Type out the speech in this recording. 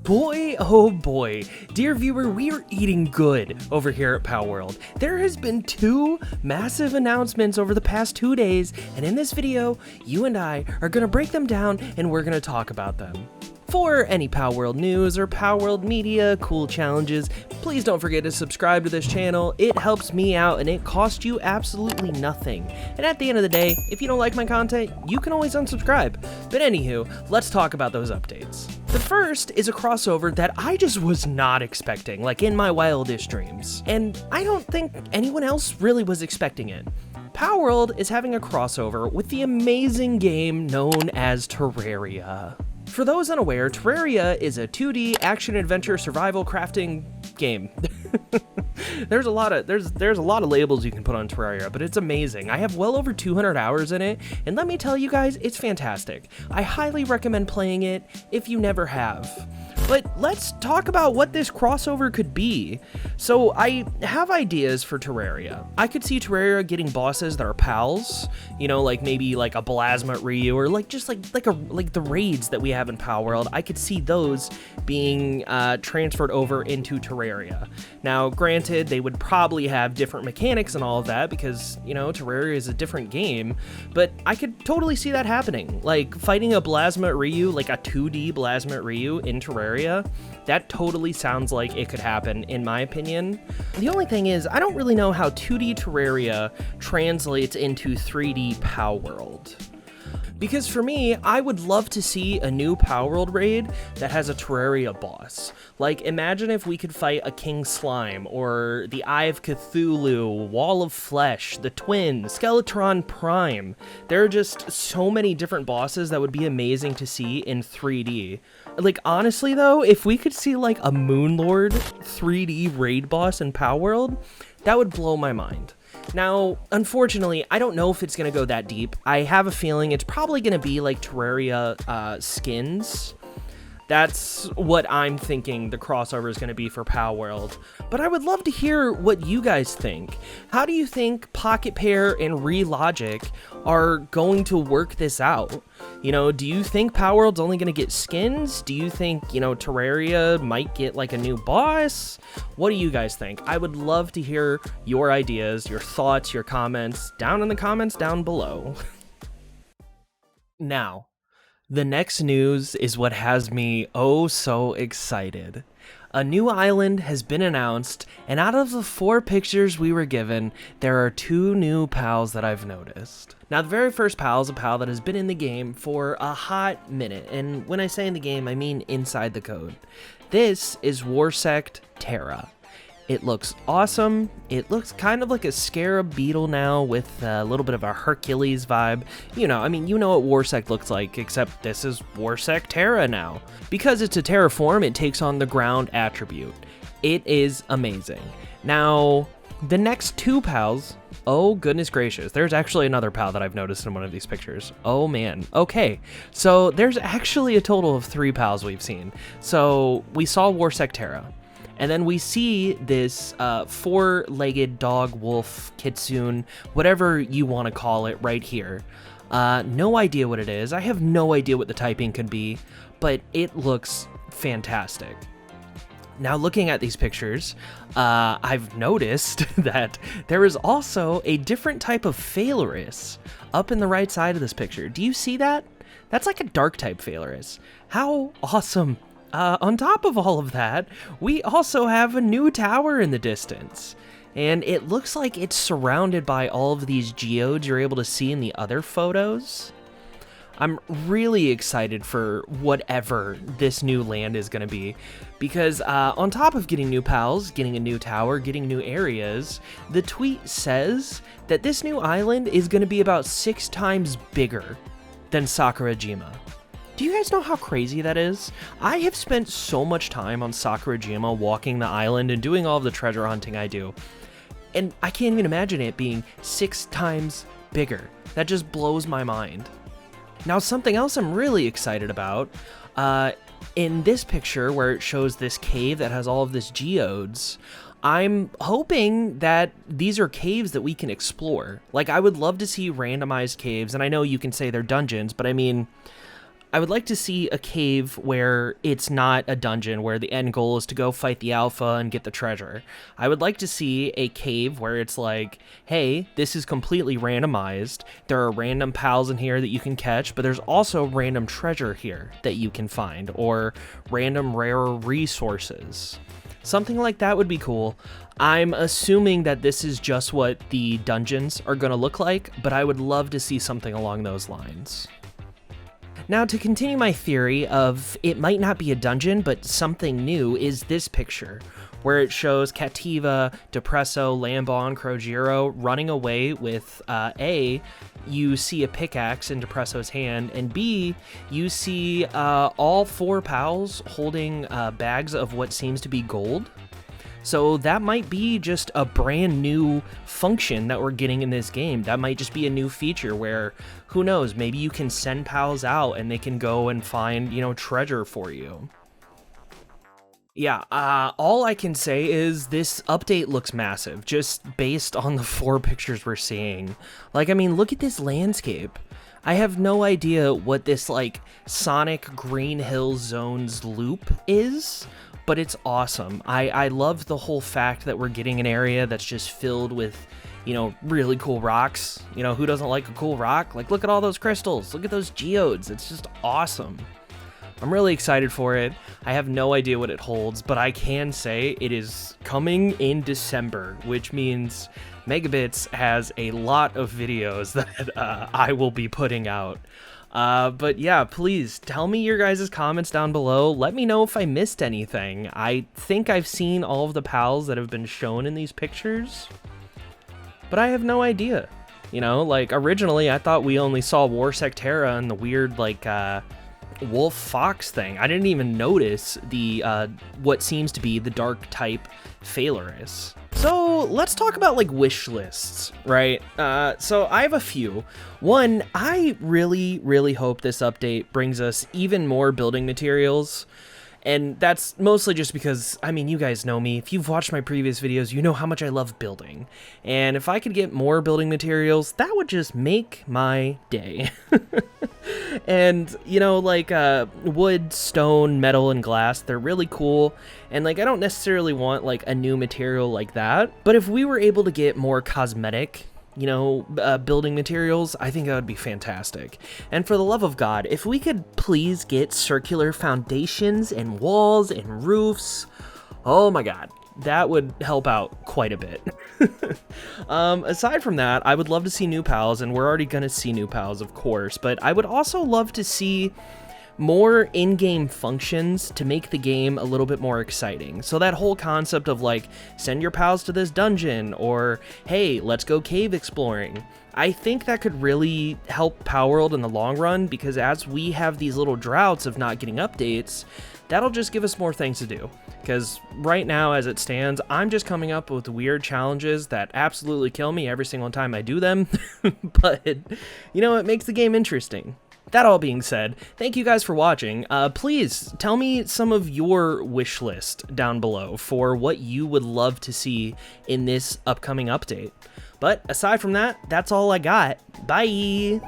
Boy, oh boy, dear viewer, we are eating good over here at Palworld. There has been two massive announcements over the past 2 days, and in this video, you and I are going to break them down and we're going to talk about them. For any Palworld news or Palworld media, cool challenges, please don't forget to subscribe to this channel. It helps me out and it costs you absolutely nothing. And at the end of the day, if you don't like my content, you can always unsubscribe. But anywho, let's talk about those updates. The first is a crossover that I just was not expecting, like in my wildest dreams. And I don't think anyone else really was expecting it. Palworld is having a crossover with the amazing game known as Terraria. For those unaware, Terraria is a 2D action-adventure survival crafting game. There's a lot of labels you can put on Terraria, but it's amazing. I have well over 200 hours in it, and let me tell you guys, it's fantastic. I highly recommend playing it if you never have. But let's talk about what this crossover could be. So I have ideas for Terraria. I could see Terraria getting bosses that are pals, you know, like maybe like a Plasma Ryu, or like just like the raids that we have in Palworld. I could see those being transferred over into Terraria. Now, granted, they would probably have different mechanics and all of that because, you know, Terraria is a different game, but I could totally see that happening. Like fighting a Plasma Ryu, like a 2D Plasma Ryu in Terraria, that totally sounds like it could happen, in my opinion. The only thing is, I don't really know how 2D Terraria translates into 3D Palworld. Because for me, I would love to see a new Palworld raid that has a Terraria boss. Like, imagine if we could fight a King Slime, or the Eye of Cthulhu, Wall of Flesh, the Twin, Skeletron Prime. There are just so many different bosses that would be amazing to see in 3D. Like, honestly though, if we could see like a Moonlord 3D raid boss in Palworld, that would blow my mind. Now, unfortunately, I don't know if it's going to go that deep. I have a feeling it's probably going to be like Terraria skins. That's what I'm thinking the crossover is going to be for Palworld. But I would love to hear what you guys think. How do you think Pocket Pair and Relogic are going to work this out? You know, do you think Palworld's only going to get skins? Do you think, you know, Terraria might get like a new boss? What do you guys think? I would love to hear your ideas, your thoughts, your comments down in the comments down below. Now, the next news is what has me oh so excited. A new island has been announced, and out of the 4 pictures we were given, there are 2 new pals that I've noticed. Now, the very first pal is a pal that has been in the game for a hot minute, and when I say in the game, I mean inside the code. This is Warsect Terra. It looks awesome. It looks kind of like a scarab beetle now with a little bit of a Hercules vibe. You know, I mean, you know what Warsect looks like, except this is Warsect Terra now. Because it's a terraform, it takes on the ground attribute. It is amazing. Now, the next 2 pals, oh goodness gracious, there's actually another pal that I've noticed in one of these pictures. Oh man, okay. So there's actually a total of 3 pals we've seen. So we saw Warsect Terra. And then we see this 4-legged dog, wolf, kitsune, whatever you want to call it right here. No idea what it is. I have no idea what the typing could be, but it looks fantastic. Now, looking at these pictures, I've noticed that there is also a different type of Phalaris up in the right side of this picture. Do you see that? That's like a dark type Phalaris. How awesome. On top of all of that, we also have a new tower in the distance. And it looks like it's surrounded by all of these geodes you're able to see in the other photos. I'm really excited for whatever this new land is going to be. Because on top of getting new pals, getting a new tower, getting new areas, the tweet says that this new island is going to be about 6 times bigger than Sakurajima. Do you guys know how crazy that is? I have spent so much time on Sakurajima walking the island and doing all of the treasure hunting I do. And I can't even imagine it being 6 times bigger. That just blows my mind. Now, something else I'm really excited about, in this picture where it shows this cave that has all of this geodes, I'm hoping that these are caves that we can explore. Like, I would love to see randomized caves, and I know you can say they're dungeons, but I mean, I would like to see a cave where it's not a dungeon, where the end goal is to go fight the alpha and get the treasure. I would like to see a cave where it's like, hey, this is completely randomized. There are random pals in here that you can catch, but there's also random treasure here that you can find, or random rare resources. Something like that would be cool. I'm assuming that this is just what the dungeons are going to look like, but I would love to see something along those lines. Now, to continue my theory of it might not be a dungeon, but something new, is this picture, where it shows Cativa, Depresso, Lambon, and Krojiro running away with, A, you see a pickaxe in Depresso's hand, and B, you see all 4 pals holding bags of what seems to be gold. So that might be just a brand new function that we're getting in this game. That might just be a new feature where, who knows, maybe you can send pals out and they can go and find, treasure for you. Yeah, all I can say is this update looks massive, just based on the 4 pictures we're seeing. Like, I mean, look at this landscape. I have no idea what this, like, Sonic Green Hill Zones loop is, but it's awesome. I love the whole fact that we're getting an area that's just filled with, really cool rocks. Who doesn't like a cool rock? Like, look at all those crystals. Look at those geodes. It's just awesome. I'm really excited for it. I have no idea what it holds, but I can say it is coming in December, which means MegaBits has a lot of videos that I will be putting out. But yeah, please tell me your guys' comments down below. Let me know if I missed anything. I think I've seen all of the pals that have been shown in these pictures, but I have no idea. Like, originally I thought we only saw Warsec Terra and the weird, like, wolf fox thing. I didn't even notice the what seems to be the dark type Phalaris. So let's talk about, like, wish lists, right? So I have a few. One, I really hope this update brings us even more building materials. And that's mostly just because, I mean, you guys know me. If you've watched my previous videos, you know how much I love building. And if I could get more building materials, that would just make my day. And, like, wood, stone, metal, and glass, they're really cool. And, like, I don't necessarily want, like, a new material like that. But if we were able to get more cosmetic, building materials, I think that would be fantastic. And for the love of God, if we could please get circular foundations and walls and roofs, oh my God, that would help out quite a bit. Aside from that, I would love to see new pals, and we're already going to see new pals, of course, but I would also love to see more in-game functions to make the game a little bit more exciting. So that whole concept of, like, send your pals to this dungeon, or hey, let's go cave exploring. I think that could really help Palworld in the long run, because as we have these little droughts of not getting updates, that'll just give us more things to do. Because right now, as it stands, I'm just coming up with weird challenges that absolutely kill me every single time I do them. But, it makes the game interesting. That all being said, thank you guys for watching. Please tell me some of your wish list down below for what you would love to see in this upcoming update. But aside from that, that's all I got. Bye!